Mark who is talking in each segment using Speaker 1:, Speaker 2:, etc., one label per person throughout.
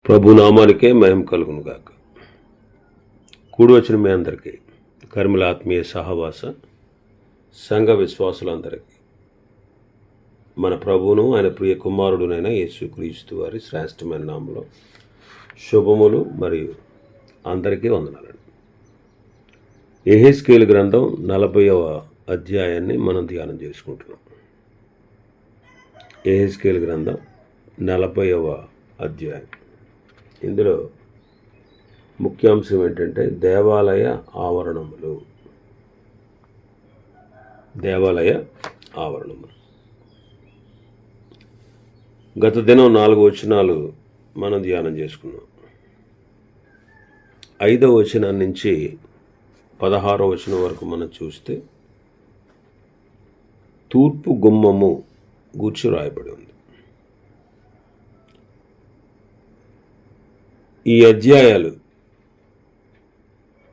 Speaker 1: ప్రభు నామానికే మహిమ కలుగును గాక. కూడి వచ్చిన మీ అందరికీ కర్మల ఆత్మీయ సహవాస సంఘ విశ్వాసులందరికీ మన ప్రభువును ఆయన ప్రియ కుమారుడునైన యేసుక్రీస్తు వారి శ్రేష్టమైన నామములో శుభములు మరియు అందరికీ వందనాలండి. యెహెజ్కేలు గ్రంథం 40వ అధ్యాయాన్ని మనం ధ్యానం చేసుకుంటున్నాం. యెహెజ్కేలు గ్రంథం 40వ అధ్యాయం. ఇందులో ముఖ్యాంశం ఏంటంటే దేవాలయ ఆవరణములు. గత దినం 4 వచనాలు మనం ధ్యానం చేసుకున్నాం. 5వ వచనం నుంచి 16వ వచనం వరకు మనం చూస్తే తూర్పు గుమ్మము గూర్చి రాయబడి ఉంది. ఈ అధ్యాయాలు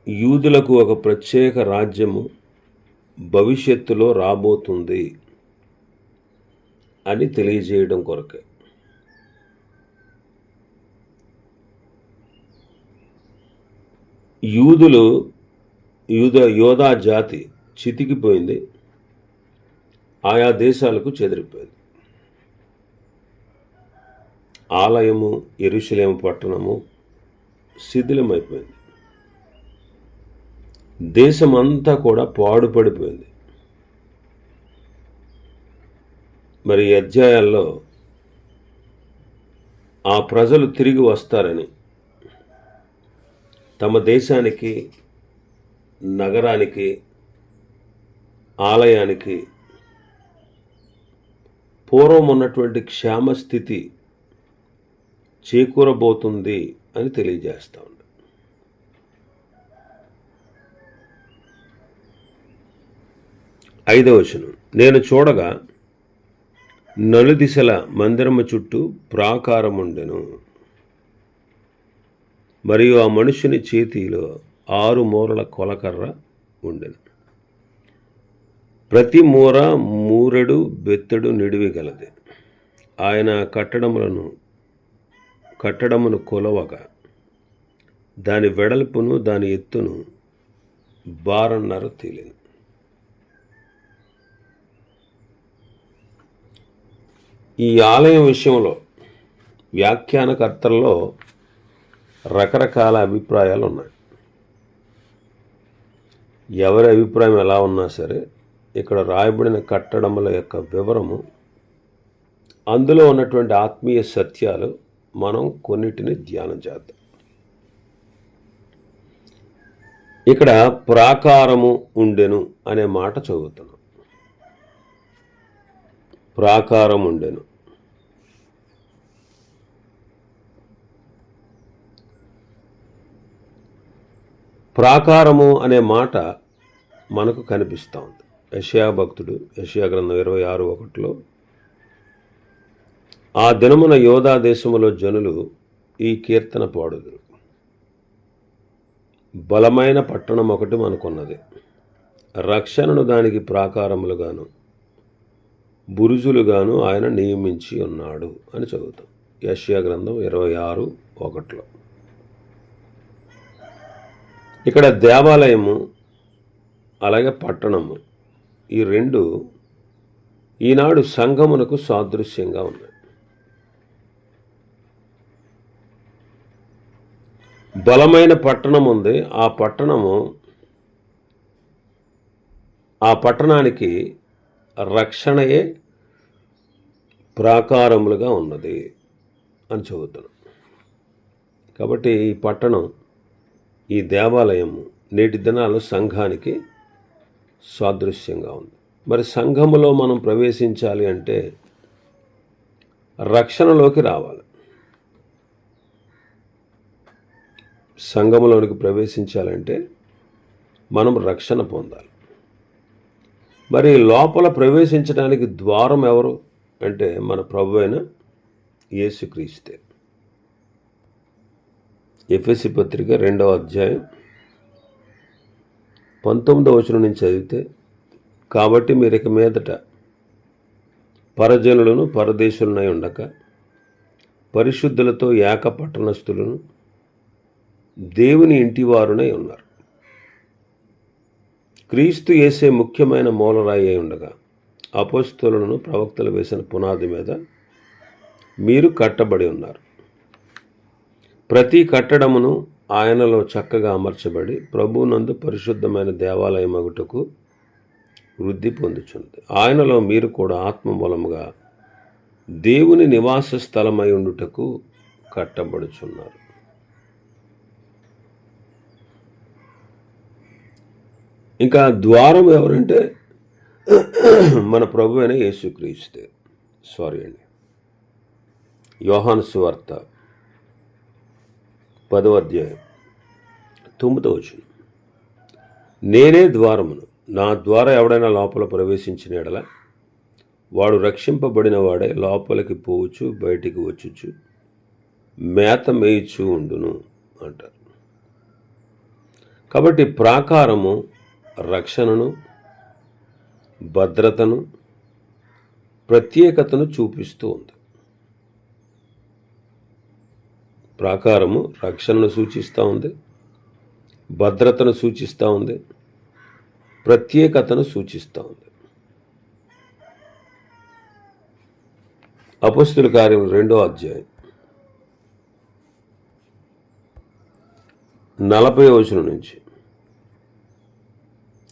Speaker 1: యూదులకు ఒక ప్రత్యేక రాజ్యము భవిష్యత్తులో రాబోతుంది అని తెలియజేయడం కొరకే. యోధా జాతి చితికిపోయింది, ఆయా దేశాలకు చెదిరిపోయింది. ఆలయము యెరూషలేము పట్టణము శిథిలమైపోయింది. దేశమంతా కూడా పాడుపడిపోయింది. మరి ఈ అధ్యాయాల్లో ఆ ప్రజలు తిరిగి వస్తారని, తమ దేశానికి, నగరానికి, ఆలయానికి పూర్వం ఉన్నటువంటి క్షేమస్థితి చేకూరబోతుంది అని తెలియజేస్తా ఉంది. ఐదవ వచనం, నేను చూడగా నలుదిశల మందిరము చుట్టూ ప్రాకారముండెను, మరియు ఆ మనుషుని చేతిలో 6 మూరల కొలకర్ర ఉండెను. ప్రతి మూర మూరెడు బెత్తెడు నిడివి గలది. ఆయన కట్టడమును కొలవగా దాని వెడల్పును దాని ఎత్తును 1.5 తేలిను. ఈ ఆలయం విషయంలో వ్యాఖ్యానకర్తల్లో రకరకాల అభిప్రాయాలు ఉన్నాయి. ఎవరి అభిప్రాయం ఎలా ఉన్నా సరే, ఇక్కడ రాయబడిన కట్టడముల యొక్క వివరము, అందులో ఉన్నటువంటి ఆత్మీయ సత్యాలు మనం కొన్నిటిని ధ్యానం చేద్దాం. ఇక్కడ ప్రాకారము ఉండెను అనే మాట చదువుతున్నాం. ప్రాకారం ఉండెను. ప్రాకారము అనే మాట మనకు కనిపిస్తూ ఉంది. యెషయా భక్తుడు యెషయా గ్రంథం 26:1 ఆ దినమున యోధా దేశములో జనులు ఈ కీర్తన పాడుదురు. బలమైన పట్టణం ఒకటి మనకున్నది, రక్షణను దానికి ప్రాకారములుగాను బురుజులుగాను ఆయన నియమించి ఉన్నాడు అని చదువుతాం. యెషయా గ్రంథం 26:1. ఇక్కడ దేవాలయము అలాగే పట్టణము, ఈ రెండు ఈనాడు సంఘమునకు సాదృశ్యంగా ఉన్నాయి. బలమైన పట్టణం ఉంది. ఆ పట్టణానికి రక్షణయే ప్రాకారములుగా ఉన్నది అని చదువుతున్నాం. కాబట్టి ఈ పట్టణం, ఈ దేవాలయము నేటి దినాలు సంఘానికి సాదృశ్యంగా ఉంది. మరి సంఘములో మనం ప్రవేశించాలి అంటే రక్షణలోకి రావాలి. సంఘములోనికి ప్రవేశించాలంటే మనం రక్షణ పొందాలి. మరి లోపల ప్రవేశించడానికి ద్వారం ఎవరు అంటే మన ప్రభు అయిన యేసుక్రీస్తే. ఎఫెసీ పత్రిక 2వ అధ్యాయం 19వ వచనం నుంచి చదివితే, కాబట్టి మీరు ఇక మీదట పరజనులను పరదేశులనై ఉండక పరిశుద్ధులతో ఏక పట్టణస్థులను దేవుని ఇంటివారునై ఉన్నారు. క్రీస్తు యేసే ముఖ్యమైన మూలరాయి అయి ఉండగా అపోస్తలులను ప్రవక్తలు వేసిన పునాది మీద మీరు కట్టబడి ఉన్నారు. ప్రతి కట్టడమును ఆయనలో చక్కగా అమర్చబడి ప్రభువునందు పరిశుద్ధమైన దేవాలయమగుటకు వృద్ధి పొందుచున్నది. ఆయనలో మీరు కూడా ఆత్మ మూలముగా దేవుని నివాస స్థలమై ఉండుటకు కట్టబడుచున్నారు. ఇంకా ద్వారం ఎవరంటే మన ప్రభు అయిన యేసుక్రీస్తే. యోహాను సువార్త 10వ అధ్యాయం 9వ వచనం. నేనే ద్వారమును, నా ద్వారా ఎవడైనా లోపల ప్రవేశించిన ఎడల వాడు రక్షింపబడిన వాడే లోపలికి పోవచ్చు, బయటికి వచ్చుచు మేత మేయిచు ఉండును అంటారు. కాబట్టి ప్రాకారము రక్షణను, భద్రతను, ప్రత్యేకతను చూపిస్తూ ఉంది. ప్రాకారము రక్షణను సూచిస్తూ ఉంది, భద్రతను సూచిస్తూ ఉంది, ప్రత్యేకతను సూచిస్తూ ఉంది. అపొస్తలుల కార్యములు 2వ అధ్యాయం 40వ వచనం నుంచి,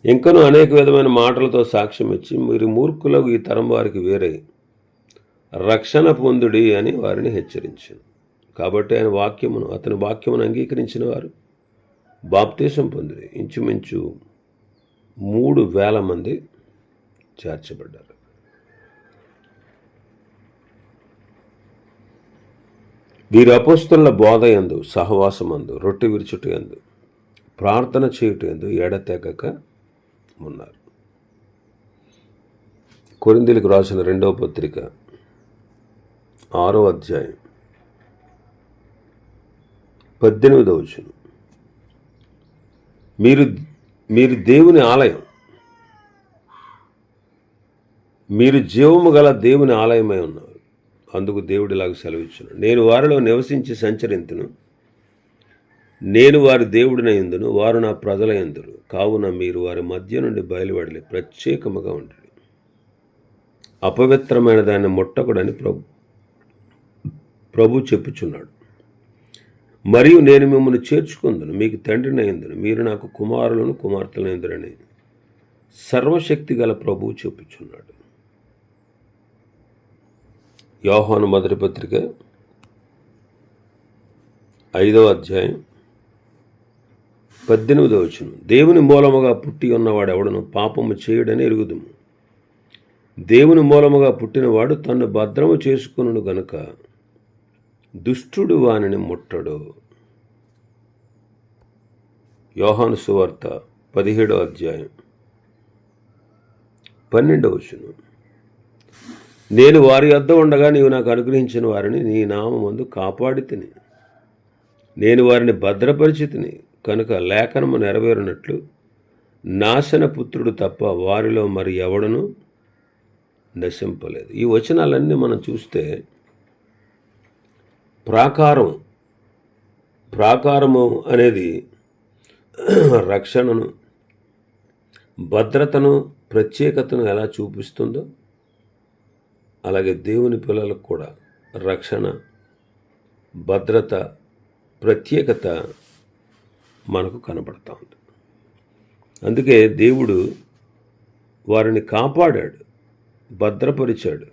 Speaker 1: ఇంకనూ అనేక విధమైన మాటలతో సాక్ష్యం ఇచ్చి మీరు మూర్ఖులకు ఈ తరం వారికి వేరై రక్షణ పొందుడి అని వారిని హెచ్చరించాను. కాబట్టి అతని వాక్యమును అంగీకరించిన వారు బాప్తీసం పొందిరి. ఇంచుమించు 3,000 మంది చేర్చబడ్డారు. వీరు అపొస్తలుల బోధ యందు, సహవాసమందు, రొట్టె విరుచుట యందు, ప్రార్థన చేయుట యందు ఎడతెగక ఉన్నారు. కొరింథీయులకు రాసిన 2వ పత్రిక 6వ అధ్యాయం 18వ వచనం. మీరు దేవుని ఆలయం, మీరు జీవము గల దేవుని ఆలయమై ఉన్నారు. అందుకు దేవుడిలాగా సెలవిచ్చును, నేను వారిలో నివసించి సంచరింతును, నేను వారి దేవుడినయుందును, వారు నా ప్రజలయందురు. కావున మీరు వారి మధ్య నుండి బయలువడలే ప్రత్యేకముగా ఉండండి. అపవిత్రమైన దాన్ని ముట్టకుడని ప్రభు చెప్పుచున్నాడు. మరియు నేను మిమ్మల్ని చేర్చుకుందును, మీకు తండ్రినయుందును, మీరు నాకు కుమారులను కుమార్తెలైందురని సర్వశక్తి గల ప్రభువు చెప్పుచున్నాడు. యోహాను మొదటి పత్రిక 5వ అధ్యాయం 18వ వచనం. దేవుని మూలముగా పుట్టి ఉన్నవాడెవడను పాపము చేయుడని ఎరుగుదుము. దేవుని మూలముగా పుట్టినవాడు తన్ను భద్రము చేసుకును గనుక దుష్టుడు వానిని ముట్టడు. యోహాను సువార్త 17వ అధ్యాయం 12వ వచనం. నేను వారి యొద్ద ఉండగా నీవు నాకు అనుగ్రహించిన వారిని నీ నామమందు కాపాడి తిని, నేను వారిని భద్రపరిచి తిని కనుక లేఖనము నెరవేరునట్లు నాశన పుత్రుడు తప్ప వారిలో మరి ఎవడను నశింపలేదు. ఈ వచనాలన్నీ మనం చూస్తే ప్రాకారము అనేది రక్షణను, భద్రతను, ప్రత్యేకతను ఎలా చూపిస్తుందో అలాగే దేవుని పిల్లలకు కూడా రక్షణ, భద్రత, ప్రత్యేకత మనకు కనబడతా ఉంది. అందుకే దేవుడు వారిని కాపాడాడు, భద్రపరిచాడు.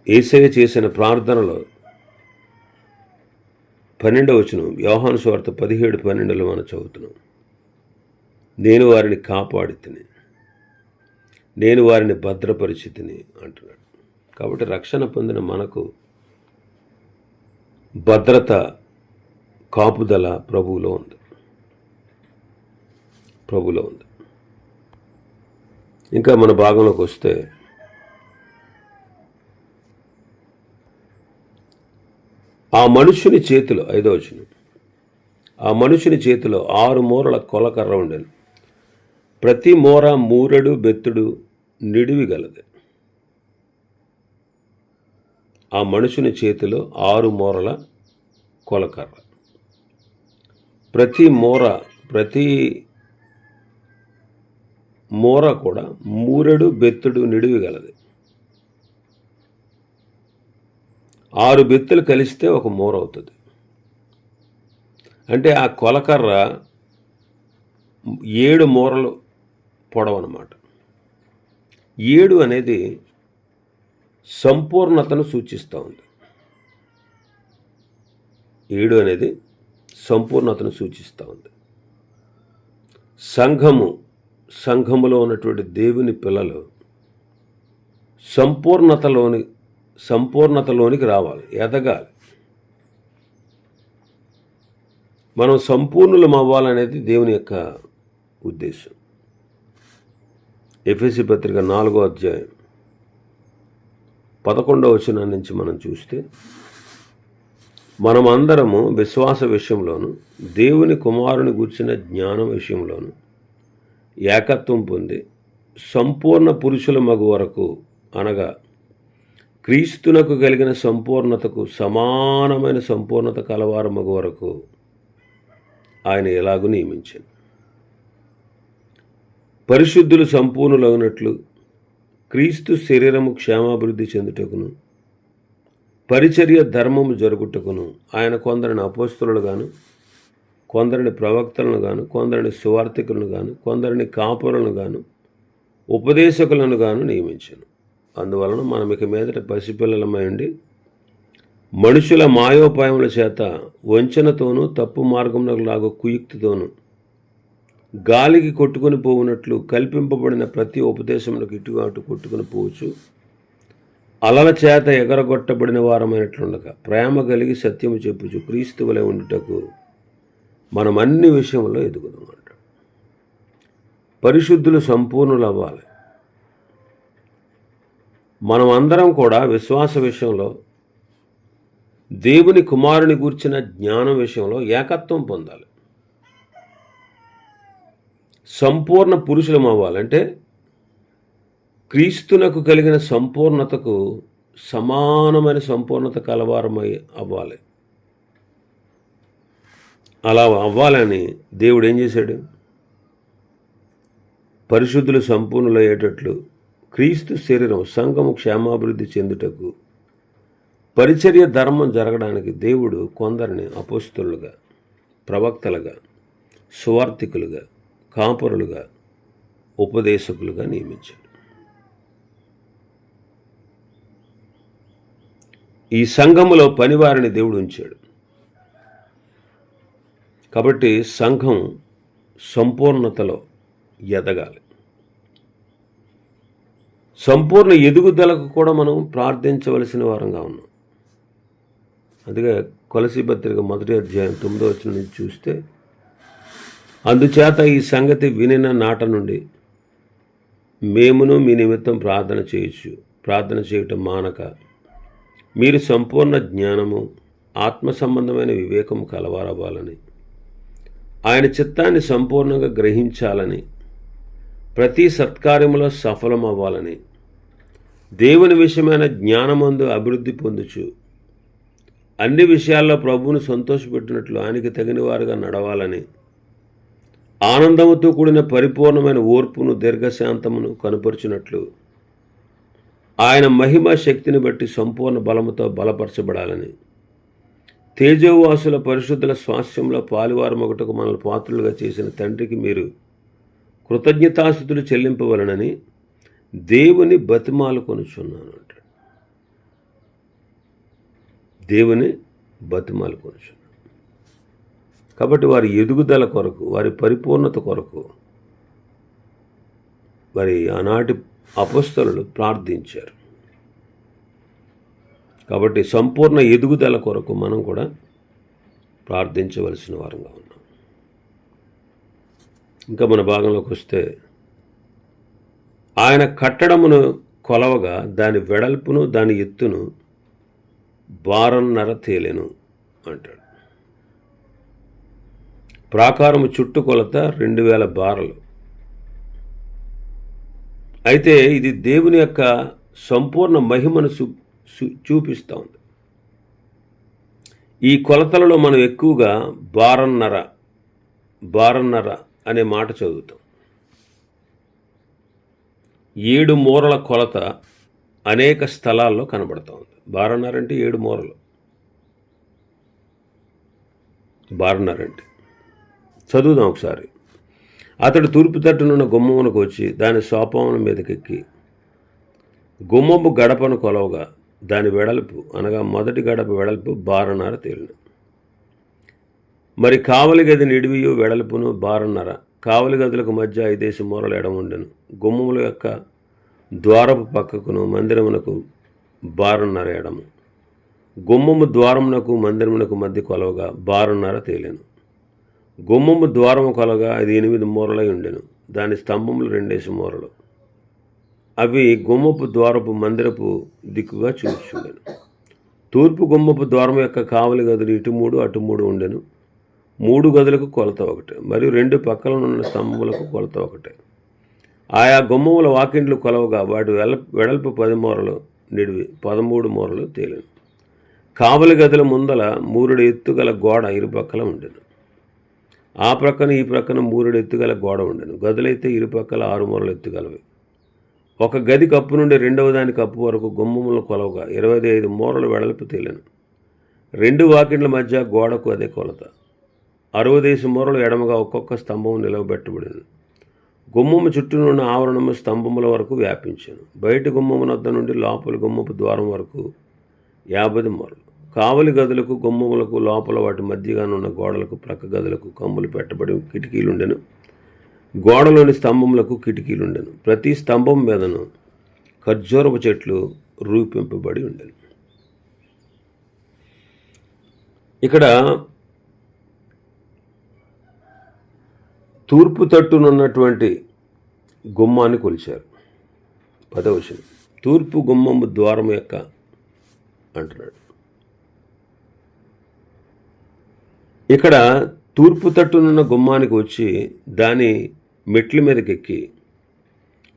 Speaker 1: యేసయ్య చేసిన ప్రార్థనలో 12వ వచనం, యోహాను సువార్త 17:12 మనం చదువుతున్నాం. నేను వారిని కాపాడి తిని, నేను వారిని భద్రపరిచి తిని అంటున్నాడు. కాబట్టి రక్షణ పొందిన మనకు భద్రత, కాపుదల ప్రభువులో ఉంది. ఇంకా మన భాగంలోకి వస్తే ఆ మనుషుని చేతిలో 5వ వచనం, ఆ మనుషుని చేతిలో 6 మూరల కొలకర్ర ఉండెను. ప్రతి మూర మూరెడు బెత్తుడు నిడివి గలది. ఆ మనుషుని చేతిలో 6 మూరల కొలకర్ర. ప్రతి మూర కూడా 3 బెత్తుడు నిడివి గలది. 6 బెత్తులు కలిస్తే ఒక మూర అవుతుంది. అంటే ఆ కొలకర్ర 7 మూరలు పొడవన్నమాట. 7 అనేది సంపూర్ణతను సూచిస్తూ ఉంది. 7 అనేది సంపూర్ణతను సూచిస్తూ ఉంది. సంఘములో ఉన్నటువంటి దేవుని పిల్లలు సంపూర్ణతలోనికి రావాలి, ఎదగాలి. మనం సంపూర్ణులం అవ్వాలనేది దేవుని యొక్క ఉద్దేశం. ఎఫెసీ పత్రిక 4వ అధ్యాయం 11వ వచనం నుంచి మనం చూస్తే, మనమందరము విశ్వాస విషయంలోను దేవుని కుమారుని గూర్చిన జ్ఞానం విషయంలోను ఏకత్వం పొంది సంపూర్ణ పురుషుల మగు వరకు, అనగా క్రీస్తునకు కలిగిన సంపూర్ణతకు సమానమైన సంపూర్ణత కలవారు మగు వరకు ఆయన ఎలాగూ నియమించాను. పరిశుద్ధులు సంపూర్ణులగినట్లు క్రీస్తు శరీరము క్షేమాభివృద్ధి చెందుటకును పరిచర్య ధర్మము జరుగుటకును ఆయన కొందరిని అపోస్తలులు గాను, కొందరిని ప్రవక్తలను గాను, కొందరిని సువార్తికులను గాను, కొందరిని కాపురులను గాను, ఉపదేశకులను గాను నియమించాను. అందువలన మనం ఇక మీదట పసిపిల్లలమై ఉండి మనుషుల మాయోపాయముల చేత వంచనతోనూ తప్పు మార్గమునకు లాగు కుయుక్తితోనూ గాలికి కొట్టుకుని పోవునట్లు కల్పింపబడిన ప్రతి ఉపదేశములకు ఇటుగా అటు కొట్టుకుని పోవచ్చు, అలల చేత ఎగరగొట్టబడిన వారమైనట్లుండగా ప్రేమ కలిగి సత్యము చెప్పుచు క్రీస్తు వలె ఉండుటకు మనం అన్ని విషయంలో ఎదుగుదామంట. పరిశుద్ధులు సంపూర్ణులు అవ్వాలి. మనం అందరం కూడా విశ్వాస విషయంలో దేవుని కుమారుని గూర్చిన జ్ఞానం విషయంలో ఏకత్వం పొందాలి. సంపూర్ణ పురుషులం అవ్వాలంటే క్రీస్తునకు కలిగిన సంపూర్ణతకు సమానమైన సంపూర్ణత కలవారమై అవ్వాలి. అలా అవ్వాలని దేవుడు ఏం చేశాడు? పరిశుద్ధులు సంపూర్ణులయ్యేటట్లు క్రీస్తు శరీరం సంఘము క్షేమాభివృద్ధి చెందుటకు పరిచర్య ధర్మం జరగడానికి దేవుడు కొందరిని అపోస్తలులుగా, ప్రవక్తలుగా, సువార్తికులుగా, కాపురులుగా, ఉపదేశకులుగా నియమించాడు. ఈ సంఘములో పనివారిని దేవుడు ఉంచాడు. కాబట్టి సంఘం సంపూర్ణతలో ఎదగాలి. సంపూర్ణ ఎదుగుదలకు కూడా మనం ప్రార్థించవలసిన వారంగా ఉన్నాం. అందుకే కొలసీ పత్రిక 1వ అధ్యాయం 9వ వచనం నుంచి చూస్తే, అందుచేత ఈ సంగతి వినిన నాట నుండి మేమును మీ నిమిత్తం ప్రార్థన చేయటం మానక మీరు సంపూర్ణ జ్ఞానము ఆత్మ సంబంధమైన వివేకము కలవారవ్వాలని, ఆయన చిత్తాన్ని సంపూర్ణంగా గ్రహించాలని, ప్రతి సత్కార్యములో సఫలం అవ్వాలని, దేవుని విషయమైన జ్ఞానమందు అభివృద్ధి పొందుచు అన్ని విషయాల్లో ప్రభువును సంతోషపెట్టినట్లు ఆయనకి తగిన వారుగా నడవాలని, ఆనందముతో కూడిన పరిపూర్ణమైన ఓర్పును దీర్ఘశాంతమును కనుపరుచినట్లు ఆయన మహిమ శక్తిని బట్టి సంపూర్ణ బలముతో బలపరచబడాలని, తేజోవాసుల పరిశుద్ధుల స్వాస్థ్యంలో పాలువారమొకటకు మనల్ని పాత్రులుగా చేసిన తండ్రికి మీరు కృతజ్ఞతాస్తుతులు చెల్లింపవలనని దేవుని బతిమాలు కొనుచున్నాను అంటాడు. దేవుని బతిమాలు కొనుచున్నాను. కాబట్టి వారి ఎదుగుదల కొరకు, వారి పరిపూర్ణత కొరకు వారి ఆనాటి అపోస్తలులు ప్రార్థించారు. కాబట్టి సంపూర్ణ ఎదుగుదల కొరకు మనం కూడా ప్రార్థించవలసిన వారంగా ఉన్నాం. ఇంకా మన భాగంలోకి వస్తే, ఆయన కట్టడమును కొలవగా దాని వెడల్పును దాని ఎత్తును 12.5 తేలెను అంటాడు. ప్రాకారము చుట్టుకొలత 2000 బారలు. అయితే ఇది దేవుని యొక్క సంపూర్ణ మహిమను చూపిస్తూ ఉంది. ఈ కొలతలలో మనం ఎక్కువగా బారన్నర అనే మాట చదువుతాం. 7 మూరల కొలత అనేక స్థలాల్లో కనబడుతూ ఉంది. బారన్నర అంటే 7 మూరలు. బారన్నర అంటే చదువుదాం ఒకసారి. అతడు తూర్పు తట్టునున్న గుమ్మమునకు వచ్చి దాని సోపానం మీదకెక్కి గుమ్మపు గడపను కొలవగా దాని వెడల్పు అనగా మొదటి గడప వెడల్పు 12.5 తేలిన. మరి కావలి గది నిడివియు వెడల్పును 12.5. కావలి గదులకు మధ్య 5 మూరల ఎడమ ఉండెను. గుమ్మముల యొక్క ద్వారపు పక్కకును మందిరమునకు 12.5 ఎడము. గుమ్మము ద్వారమునకు మందిరమునకు మధ్య కొలవగా 12.5 తేలిను. గుమ్మము ద్వారము కొలగా అది 8 మూరలై ఉండెను. దాని స్తంభములు 2 మూరలు. అవి గుమ్మపు ద్వారపు మందిరపు దిక్కుగా చూచుండెను. తూర్పు గుమ్మపు ద్వారము యొక్క కావలి గదులు ఇటు 3 అటు 3 ఉండెను. 3 గదులకు కొలత ఒకటే, మరియు 2 పక్కలనున్న స్తంభములకు కొలత ఒకటే. ఆయా గుమ్మముల వాకిండ్లు కొలవగా వాటి వెడల్పు 10 మూరలు, నిడివి 13 మూరలు తేలిను. కావలి గదుల ముందల 3 ఎత్తుగల గోడ ఇరుపక్కల ఉండెను. ఆ ప్రక్కన ఈ ప్రక్కన 3 ఎత్తుగల గోడ ఉండెను. గదులైతే ఇరుపక్కల 6 మూరలు ఎత్తుగలవి. ఒక గది కప్పు నుండి రెండవ దాని కప్పు వరకు గుమ్మములను కొలవగా 25 మూరలు వెడల్పు తేలిను. 2 వాకిండ్ల మధ్య గోడకు అదే కొలత. 60 మూరలు ఎడమగా ఒక్కొక్క స్తంభం నిలవబెట్టబడింది. గుమ్మము చుట్టూనున్న ఆవరణము స్తంభముల వరకు వ్యాపించాను. బయట గుమ్మము వద్ద నుండి లోపల గుమ్మపు ద్వారం వరకు 50 మూరలు. కావలి గదులకు గుమ్మములకు లోపల వాటి మధ్యగానున్న గోడలకు ప్రక్క గదులకు కమ్ములు పెట్టబడి కిటికీలుండెను. గోడలోని స్తంభములకు కిటికీలుండెను. ప్రతి స్తంభం మీదను ఖర్జూరపు చెట్లు రూపింపబడి ఉండెను. ఇక్కడ తూర్పు తట్టునున్నటువంటి గుమ్మాన్ని కొలిచారు. 10వ వచనం. తూర్పు గుమ్మము ద్వారము యొక్క అంటున్నాడు. ఇక్కడ తూర్పు తట్టునున్న గుమ్మానికి వచ్చి దాని మెట్ల మీదకెక్కి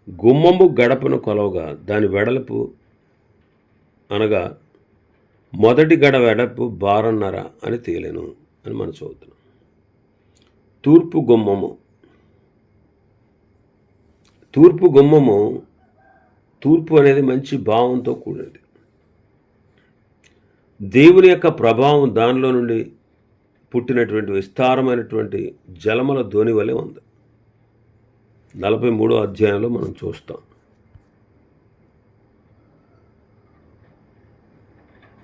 Speaker 1: గుమ్మము గడపను కొలవగా దాని వెడల్పు అనగా మొదటి గడ వెడల్పు 12.5 అని తేలెను అని మనం చదువుతున్నాం. తూర్పు గుమ్మము తూర్పు అనేది మంచి భావంతో కూడింది. దేవుని యొక్క ప్రభావం దానిలో నుండి పుట్టినటువంటి విస్తారమైనటువంటి జలముల ధ్వని వలె ఉంది. 43వ అధ్యాయంలో మనం చూస్తాం.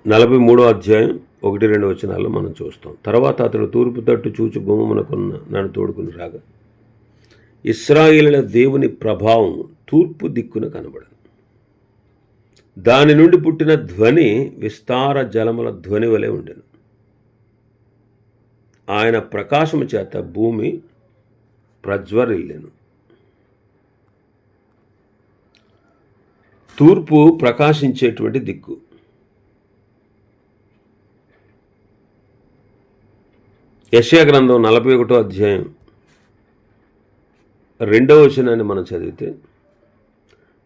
Speaker 1: 43వ అధ్యాయం 1-2 వచనాల్లో మనం చూస్తాం. తర్వాత అతడు తూర్పు తట్టు చూచి గుమ్మమునకున్న నన్ను తోడుకుని రాగా ఇశ్రాయేలుల దేవుని ప్రభావం తూర్పు దిక్కున కనబడను. దాని నుండి పుట్టిన ధ్వని విస్తార జలముల ధ్వని వలె ఉండెను. ఆయన ప్రకాశము చేత భూమి ప్రజ్వరిల్లెను. తూర్పు ప్రకాశించేటువంటి దిక్కు. యెషయా గ్రంథం 41వ అధ్యాయం 2వ వచనాన్ని మనం చదివితే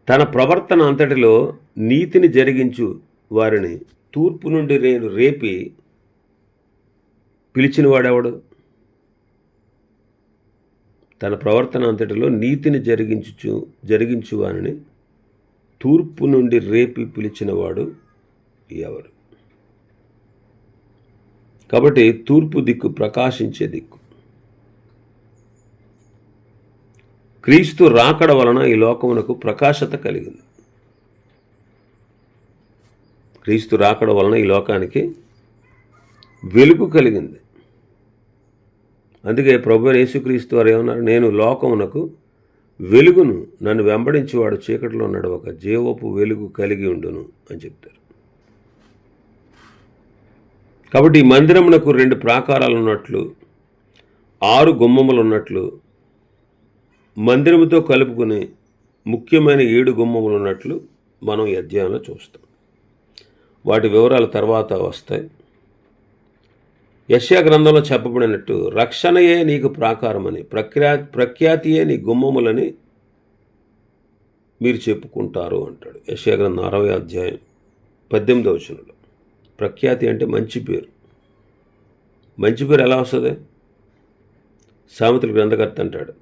Speaker 1: తన ప్రవర్తన అంతటిలో నీతిని జరిగించు వారిని తూర్పు నుండి నేను రేపి పిలిచిన వాడెవడు? తన ప్రవర్తన అంతటిలో నీతిని జరిగించు వారిని తూర్పు నుండి రేపి పిలిచినవాడు ఎవరు? కాబట్టి తూర్పు దిక్కు ప్రకాశించే దిక్కు. క్రీస్తు రాకడ వలన ఈ లోకమునకు ప్రకాశత కలిగింది. క్రీస్తు రాకడ వలన ఈ లోకానికి వెలుగు కలిగింది. అందుకే ప్రభువైన యేసుక్రీస్తు వారు ఏమన్నారు? నేను లోకమునకు వెలుగును, నన్ను వెంబడించేవాడు చీకటిలో నడవక జీవపు వెలుగు కలిగి ఉండును అని చెప్తారు. కాబట్టి ఈ మందిరమునకు 2 ప్రాకారాలు ఉన్నట్లు, 6 గుమ్మములు ఉన్నట్లు, మందిరముతో కలుపుకుని ముఖ్యమైన 7 గుమ్మములు ఉన్నట్లు మనం ఈ అధ్యాయంలో చూస్తాం. వాటి వివరాలు తర్వాత వస్తాయి. యెషయా గ్రంథంలో చెప్పబడినట్టు రక్షణయే నీకు ప్రాకారమని, ప్రఖ్యాతియే నీ గుమ్మములని మీరు చెప్పుకుంటారు అంటాడు. యెషయా గ్రంథం 60వ అధ్యాయం 18వ వచనంలో. ప్రఖ్యాతి అంటే మంచి పేరు. మంచి పేరు ఎలా వస్తుంది? సామెతల గ్రంథకర్త అంటాడు,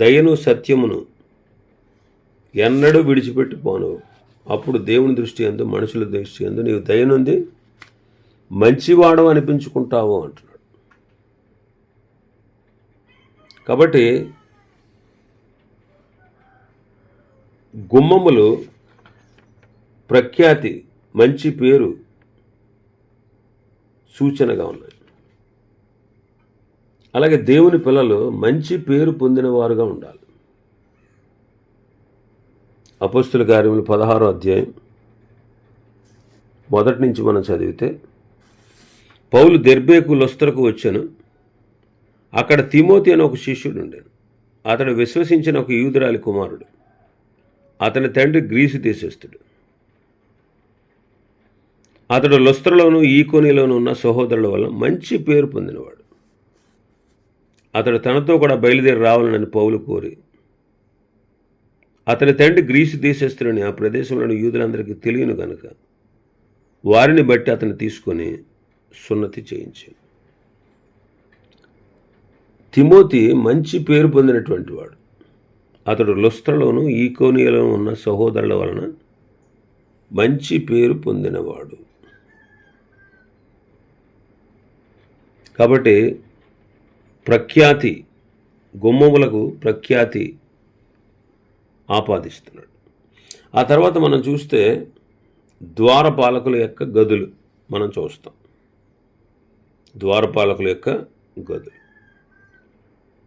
Speaker 1: దయను సత్యమును ఎన్నడూ విడిచిపెట్టి పోను, అప్పుడు దేవుని దృష్టి యందు మనుషుల దృష్టి యందు నీవు దయనుంది మంచివాడు అనిపించుకుంటావు అంటున్నాడు. కాబట్టి గుమ్మములు ప్రఖ్యాతి, మంచి పేరు సూచనగా ఉన్నాయి. అలాగే దేవుని పిల్లలు మంచి పేరు పొందిన వారుగా ఉండాలి. అపోస్తుల కార్యములు 16వ అధ్యాయం మొదటి నుంచి మనం చదివితే, పౌలు దెర్బేకు లుస్త్రకు వచ్చాను. అక్కడ తిమోతి అని ఒక శిష్యుడు ఉండేను. అతడు విశ్వసించిన ఒక యూదురాలి కుమారుడు. అతని తండ్రి గ్రీసు దేశస్థుడు. అతడు లుస్త్రలోను ఈకోనిలోను ఉన్న సహోదరుల వల్ల మంచి పేరు పొందినవాడు. అతడు తనతో కూడా బయలుదేరి రావాలని పౌలు కోరి, అతని తండ్రి గ్రీసు దేశస్థులని ఆ ప్రదేశంలోని యూదులందరికీ తెలియను గనుక వారిని బట్టి అతను తీసుకొని సున్నతి చేయించాడు. తిమోతి మంచి పేరు పొందినటువంటి వాడు. అతడు లుస్త్రలోను ఈకోనియలోను ఉన్న సహోదరుల వలన మంచి పేరు పొందినవాడు. కాబట్టి ప్రఖ్యాతి, గుమ్మములకు ప్రఖ్యాతి ఆపాదిస్తున్నాడు. ఆ తర్వాత మనం చూస్తే ద్వారపాలకుల యొక్క గదులు మనం చూస్తాం. ద్వారపాలకుల యొక్క గదులు.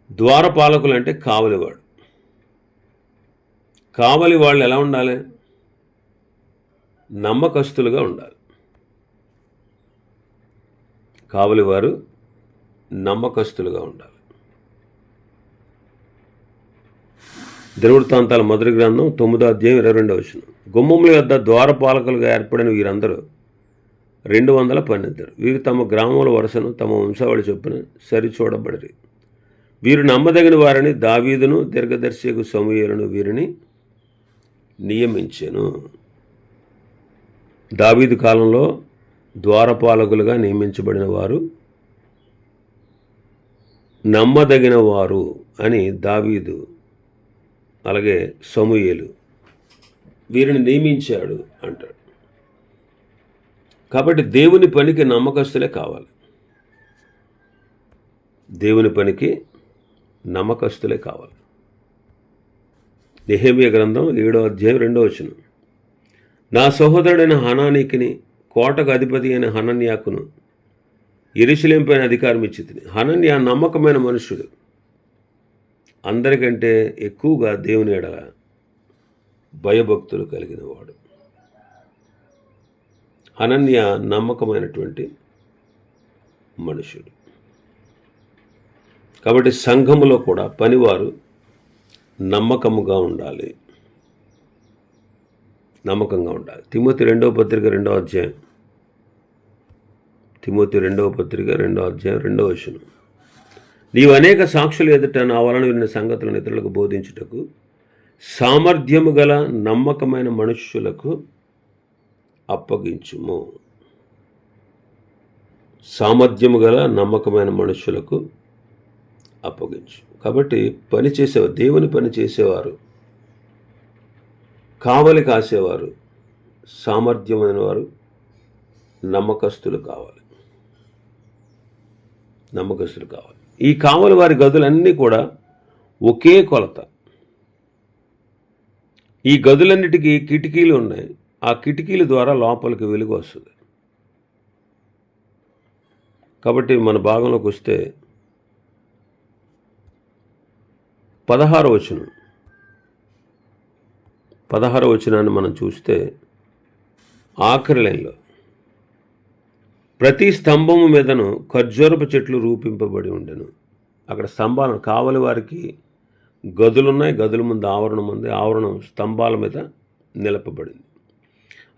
Speaker 1: ద్వారపాలకులు అంటే కావలివాడు. కావలి వాళ్ళు ఎలా ఉండాలి? నమ్మకస్తులుగా ఉండాలి. కావలివారు నమ్మకస్తులుగా ఉండాలి. దినవృత్తాంతాల మొదటి గ్రంథం 9వ అధ్యాయం 22వ వచనం. గుమ్మముల వద్ద ద్వారపాలకులుగా ఏర్పడిన వీరందరూ 212. వీరు తమ గ్రామముల వరుసను తమ వంశావళి చొప్పున సరిచూడబడిరి. వీరు నమ్మదగిన వారిని దావీదును దీర్ఘదర్శియగు సమూయేలును వీరిని నియమించెను. దావీదు కాలంలో ద్వారపాలకులుగా నియమించబడిన వారు నమ్మదగిన వారు అని దావీదు అలాగే సమూయేలు వీరిని నియమించాడు అంటాడు. కాబట్టి దేవుని పనికి నమ్మకస్తులే కావాలి. దేవుని పనికి నమ్మకస్తులే కావాలి. నెహెమీయా గ్రంథం 7వ అధ్యాయం 2వ వచనం. నా సహోదరుడైన హనానీకిని కోటకు అధిపతి అయిన హనన్యాకును యెరూషలేము పైన అధికారం ఇచ్చితిని. హనన్యా నమ్మకమైన మనుష్యుడు. అందరికంటే ఎక్కువగా దేవుని ఎడల భయభక్తులు కలిగిన వాడు. హనన్యా నమ్మకమైనటువంటి మనుషుడు. కాబట్టి సంఘములో కూడా పనివారు నమ్మకముగా ఉండాలి. నమ్మకంగా ఉండాలి. తిమోతి 2వ పత్రిక 2వ అధ్యాయం. తిమోతి 2వ పత్రిక 2వ అధ్యాయం 2వ వచనం. నీవు అనేక సాక్షులు ఎదుట నా వలన విన్న సంగతులను ఇతరులకు బోధించుటకు సామర్థ్యము గల నమ్మకమైన మనుష్యులకు అప్పగించుము. సామర్థ్యము గల నమ్మకమైన మనుష్యులకు అప్పగించు. కాబట్టి పని చేసేవారు, దేవుని పని చేసేవారు, కావలి కాసేవారు, సామర్థ్యమైన వారు, నమ్మకస్తులు కావాలి. నమ్మకస్తులు కావాలి. ఈ కావలి వారి గదులన్నీ కూడా ఒకే కొలత. ఈ గదులన్నిటికీ కిటికీలు ఉన్నాయి. ఆ కిటికీల ద్వారా లోపలికి వెలుగు వస్తుంది. కాబట్టి మన భాగంలోకి వస్తే 16వ వచనం. 16వ వచనాన్ని మనం చూస్తే ఆఖరి లైన్లో, ప్రతి స్తంభము మీదను ఖర్జూరపు చెట్లు రూపింపబడి ఉండెను. అక్కడ స్తంభాలను కావలి వారికి గదులున్నాయి. గదుల ముందు ఆవరణం ఉంది. ఆవరణం స్తంభాల మీద నిలపబడింది.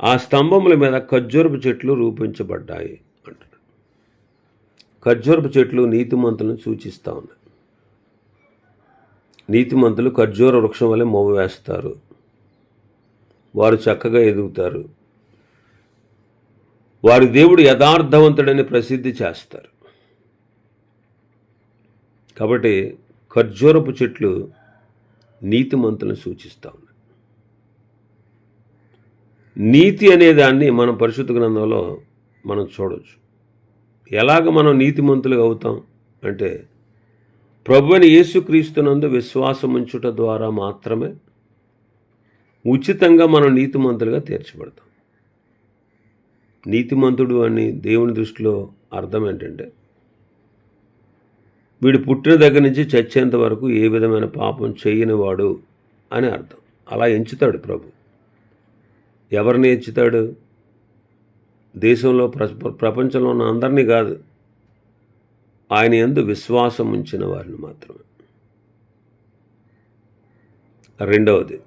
Speaker 1: ఆ స్తంభముల మీద ఖర్జూరపు చెట్లు రూపించబడ్డాయి అంటారు. ఖర్జూరపు చెట్లు నీతిమంతులను సూచిస్తూ ఉన్నాయి. నీతిమంతులు ఖర్జూర వృక్షం వలె మొవ్వ వేస్తారు. వారు చక్కగా ఎదుగుతారు. వారి దేవుడు యథార్థవంతుడని ప్రసిద్ధి చేస్తారు. కాబట్టి ఖర్జూరపు చెట్లు నీతిమంతులను సూచిస్తూ ఉన్నాయి. నీతి అనే దాన్ని మనం పరిశుద్ధ గ్రంథంలో మనం చూడవచ్చు. ఎలాగ మనం నీతిమంతులుగా అవుతాం అంటే ప్రభువైన యేసుక్రీస్తునందు విశ్వాసం ఉంచుట ద్వారా మాత్రమే ఉచితంగా మనం నీతిమంతులుగా తీర్చబడతాం. నీతిమంతుడు అని దేవుని దృష్టిలో అర్థం ఏంటంటే వీడు పుట్టిన దగ్గర నుంచి చచ్చేంత వరకు ఏ విధమైన పాపం చేయనివాడు అని అర్థం. అలా ఎంచుతాడు ప్రభు. ఎవరిని ఎంచుతాడు? దేశంలో ప్రపంచంలో ఉన్న అందరినీ కాదు, ఆయన యందు విశ్వాసం ఉంచిన వారిని మాత్రమే. రెండవది,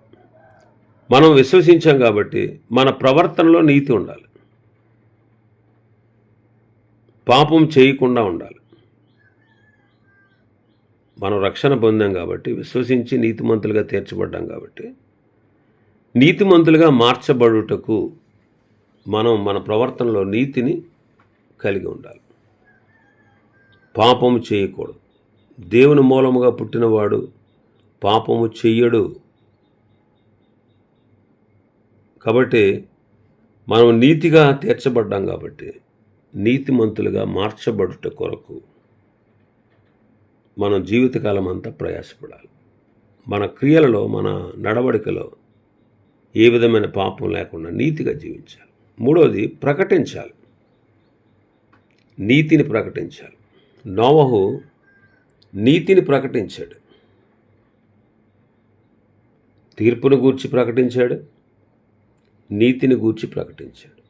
Speaker 1: మనం విశ్వసించాం కాబట్టి మన ప్రవర్తనలో నీతి ఉండాలి, పాపం చేయకుండా ఉండాలి. మనం రక్షణ పొందాం కాబట్టి, విశ్వసించి నీతిమంతులుగా తీర్చబడ్డాం కాబట్టి, నీతిమంతులుగా మార్చబడుటకు మనం మన ప్రవర్తనలో నీతిని కలిగి ఉండాలి. పాపము చేయకూడదు. దేవుని మూలముగా పుట్టినవాడు పాపము చెయ్యడు. కాబట్టి మనం నీతిగా తీర్చబడ్డాం కాబట్టి నీతిమంతులుగా మార్చబడుట కొరకు మనం జీవితకాలం అంతా ప్రయాసపడాలి. మన క్రియలలో, మన నడవడికలో ఏ విధమైన పాపం లేకుండా నీతిగా జీవించాలి. మూడవది, ప్రకటించాలి, నీతిని ప్రకటించాలి. నోవహు నీతిని ప్రకటించాడు, తీర్పును గూర్చి ప్రకటించాడు, నీతిని గూర్చి ప్రకటించాడు.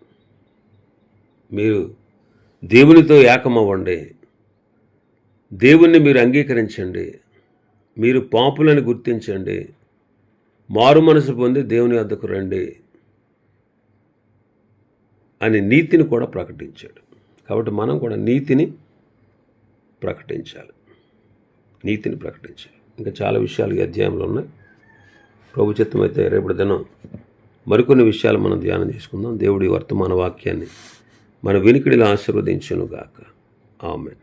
Speaker 1: మీరు దేవునితో ఏకమవ్వండి, దేవుణ్ణి మీరు అంగీకరించండి, మీరు పాపులని గుర్తించండి, మారు మనసు పొంది దేవుని వద్దకు రండి అని నీతిని కూడా ప్రకటించాడు. కాబట్టి మనం కూడా నీతిని ప్రకటించాలి, నీతిని ప్రకటించాలి. ఇంకా చాలా విషయాలు ఈ అధ్యాయంలో ఉన్నాయి. ప్రభు చిత్తమైతే రేపటి దినం మరికొన్ని విషయాలు మనం ధ్యానం చేసుకుందాం. దేవుడి వర్తమాన వాక్యాన్ని మన వినికిడిలో ఆశీర్వదించును గాక. ఆమేన్.